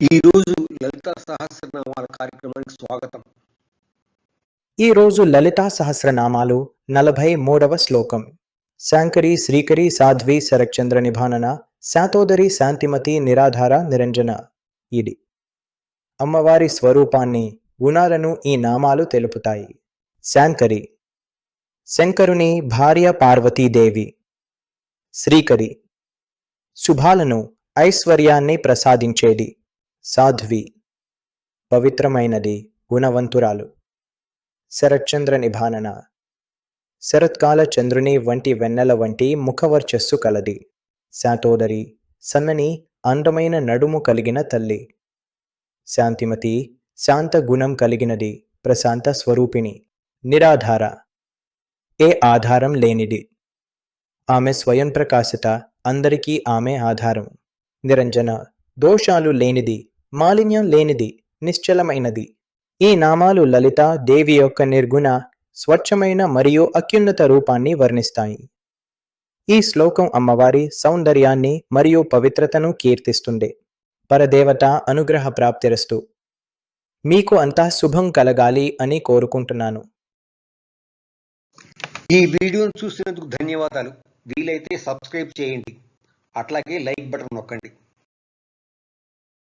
ఈరోజు లలితా సహస్రనామాల కార్యక్రమానికి స్వాగతం. ఈరోజు లలితా సహస్రనామాలు 43వ శ్లోకం. శాంకరి శ్రీకరి సాధ్వి శరత్చంద్ర నిభానన శాతోదరి శాంతిమతి నిరాధార నిరంజన. ఇది అమ్మవారి స్వరూపాన్ని, గుణాలను ఈ నామాలు తెలుపుతాయి. శాంకరి శంకరుని భార్య పార్వతీదేవి. శ్రీకరి శుభాలను, ఐశ్వర్యాన్ని ప్రసాదించేది. సాధ్వి పవిత్రమైనది, గుణవంతురాలు. శరత్చంద్ర నిభానన శరత్కాల చంద్రుని వంటి వెన్నెల వంటి ముఖవర్చస్సు కలది. శాతోదరి సన్నని అందమైన నడుము కలిగిన తల్లి. శాంతిమతి శాంత గుణం కలిగినది, ప్రశాంత స్వరూపిణి. నిరాధార ఏ ఆధారం లేనిది. ఆమె స్వయం ప్రకాశత, అందరికీ ఆమె ఆధారం. నిరంజన దోషాలు లేనిది, మాలిన్యం లేనిది, నిశ్చలమైనది. ఈ నామాలు లలిత దేవి యొక్క నిర్గుణ, స్వచ్ఛమైన మరియు అత్యున్నత రూపాన్ని వర్ణిస్తాయి. ఈ శ్లోకం అమ్మవారి సౌందర్యాన్ని మరియు పవిత్రతను కీర్తిస్తుంది. పరదేవత అనుగ్రహ ప్రాప్తిరస్తు. మీకు అంతా శుభం కలగాలి అని కోరుకుంటున్నాను. ఈ వీడియోను చూసినందుకు ధన్యవాదాలు. వీలైతే సబ్స్క్రైబ్ చేయండి, అట్లాగే లైక్ బటన్ నొక్కండి.